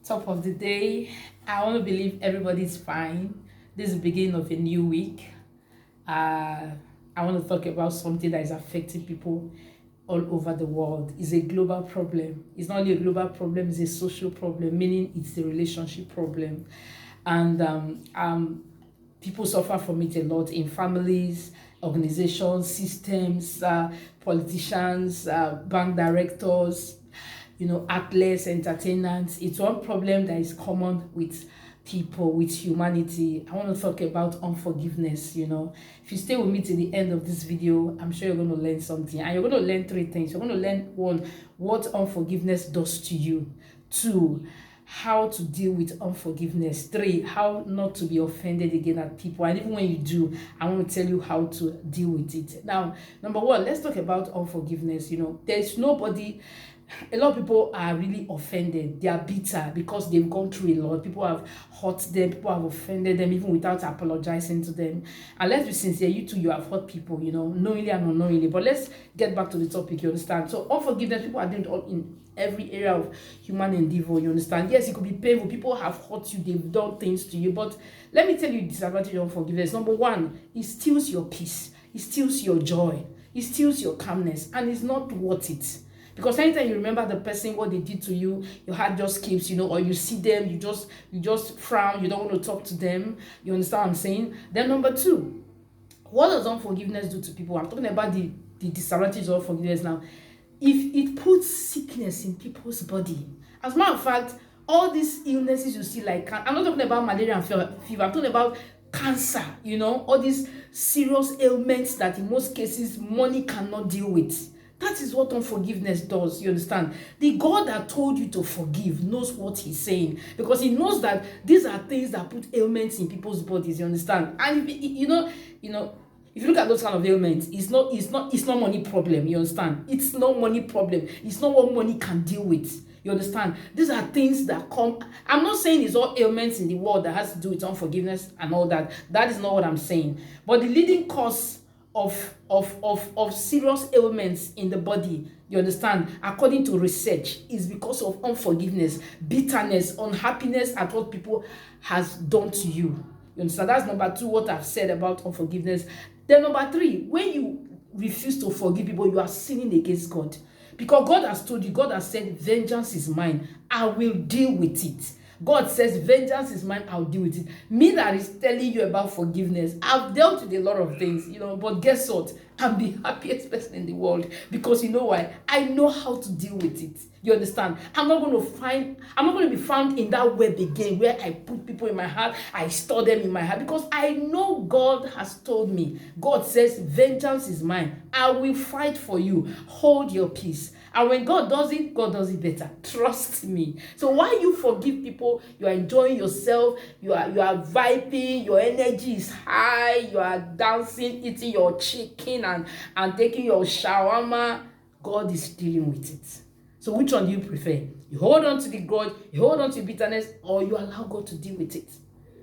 Top of the day. I want to believe everybody's fine. This is the beginning of a new week. Uh, I want to talk about something that is affecting people all over the world. It's a global problem. It's not only a global problem, it's a social problem, meaning it's a relationship problem. And people suffer from it a lot in families, organizations, systems, politicians, bank directors, athletes, entertainers. It's one problem that is common with people, with humanity. I want to talk about unforgiveness. If you stay with me to the end of this video, I'm sure you're going to learn something, and you're going to learn three things. You're going to learn: one, what unforgiveness does to you; two, how to deal with unforgiveness; three, how not to be offended again at people, and even when you do, I want to tell you how to deal with it. Now, number one, let's talk about unforgiveness. There's nobody. A lot of people are really offended. They are bitter because they've gone through a lot. People have hurt them. People have offended them even without apologizing to them. And let's be sincere, you too, you have hurt people, knowingly and unknowingly. But let's get back to the topic, you understand? So unforgiveness, people are doing it in every area of human endeavor, you understand? Yes, it could be painful. People have hurt you. They've done things to you. But let me tell you the disadvantage of unforgiveness. Number one, it steals your peace. It steals your joy. It steals your calmness. And it's not worth it. Because anytime you remember the person, what they did to you, your heart just skips, or you see them, you just frown, you don't want to talk to them. You understand what I'm saying? Then number two, what does unforgiveness do to people? I'm talking about the disadvantages of unforgiveness now. If it puts sickness in people's body, as a matter of fact, all these illnesses you see, like, I'm not talking about malaria and fever, I'm talking about cancer, all these serious ailments that in most cases money cannot deal with. That is what unforgiveness does, you understand? The God that told you to forgive knows what he's saying, because he knows that these are things that put ailments in people's bodies, you understand? And if you look at those kind of ailments, it's not money problem, you understand? It's not money problem. It's not what money can deal with. You understand? These are things that come. I'm not saying it's all ailments in the world that has to do with unforgiveness and all that. That is not what I'm saying. But the leading cause of serious ailments in the body, you understand, according to research, is because of unforgiveness, bitterness, unhappiness at what people has done to you. You understand? That's number two, what I've said about unforgiveness. Then number three, when you refuse to forgive people, you are sinning against God. Because God has told you, God has said, vengeance is mine, I will deal with it. God says, vengeance is mine, I'll deal with it. Me that is telling you about forgiveness, I've dealt with a lot of things, but guess what? I'm the happiest person in the world, because you know why? I know how to deal with it. You understand? I'm not going to be found in that web again where I put people in my heart, I store them in my heart, because I know God has told me. God says, vengeance is mine, I will fight for you. Hold your peace. And when God does it better. Trust me. So while you forgive people, you are enjoying yourself, you are vibing, your energy is high, you are dancing, eating your chicken and taking your shawarma, God is dealing with it. So which one do you prefer? You hold on to the grudge, you hold on to bitterness, or you allow God to deal with it?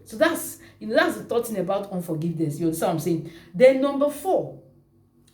So that's the third thing about unforgiveness. You understand what I'm saying? Then number four,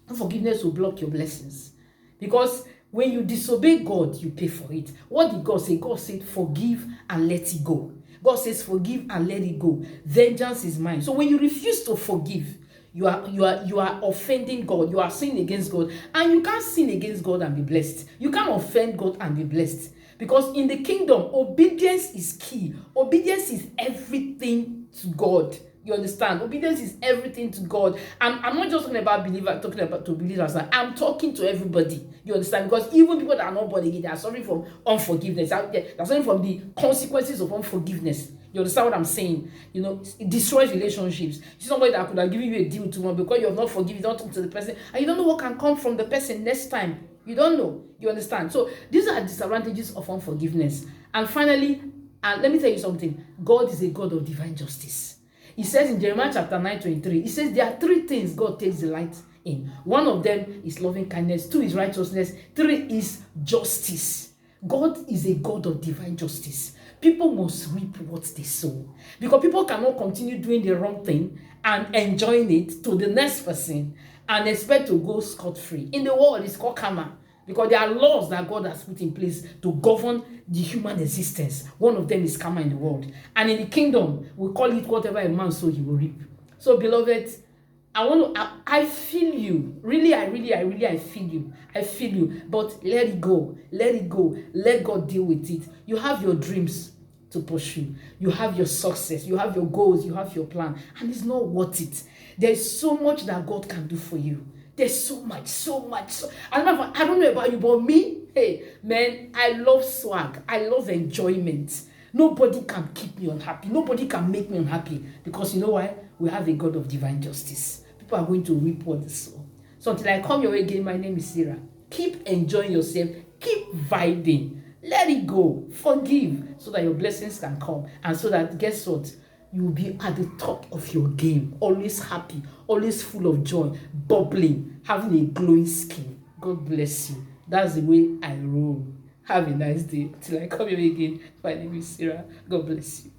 unforgiveness will block your blessings. Because when you disobey God, you pay for it. What did God say? God said, forgive and let it go. God says, forgive and let it go. Vengeance is mine. So when you refuse to forgive, you are offending God. You are sinning against God. And you can't sin against God and be blessed. You can't offend God and be blessed. Because in the kingdom, obedience is key. Obedience is everything to God. You understand? Obedience is everything to God. I'm not just talking about believers. I'm talking to everybody. You understand? Because even people that are not born again, they are suffering from unforgiveness. They're suffering from the consequences of unforgiveness. You understand what I'm saying? It destroys relationships. You see somebody that could have given you a deal tomorrow, because you have not forgiven, you don't talk to the person, and you don't know what can come from the person next time. You don't know. You understand? So these are disadvantages of unforgiveness. And finally, let me tell you something. God is a God of divine justice. He says in Jeremiah chapter 9:23, he says there are three things God takes delight in. One of them is loving kindness. Two is righteousness. Three is justice. God is a God of divine justice. People must reap what they sow. Because people cannot continue doing the wrong thing and enjoying it to the next person and expect to go scot-free. In the world, it's called karma. Because there are laws that God has put in place to govern the human existence. One of them is karma in the world. And in the kingdom, we call it whatever a man sow, he will reap. So, beloved, I feel you. Really, I feel you. I feel you. But let it go. Let it go. Let God deal with it. You have your dreams to pursue. You have your success. You have your goals. You have your plan. And it's not worth it. There's so much that God can do for you. There's so much. I don't know about you, but me, hey, man, I love swag. I love enjoyment. Nobody can keep me unhappy. Nobody can make me unhappy. Because you know why? We have a God of divine justice. People are going to reap what they sow. So until I come your way again, my name is Sarah. Keep enjoying yourself. Keep vibing. Let it go. Forgive so that your blessings can come. And so that, guess what? You will be at the top of your game. Always happy. Always full of joy. Bubbling. Having a glowing skin. God bless you. That's the way I roll. Have a nice day. Till I come here again. My name is Sarah. God bless you.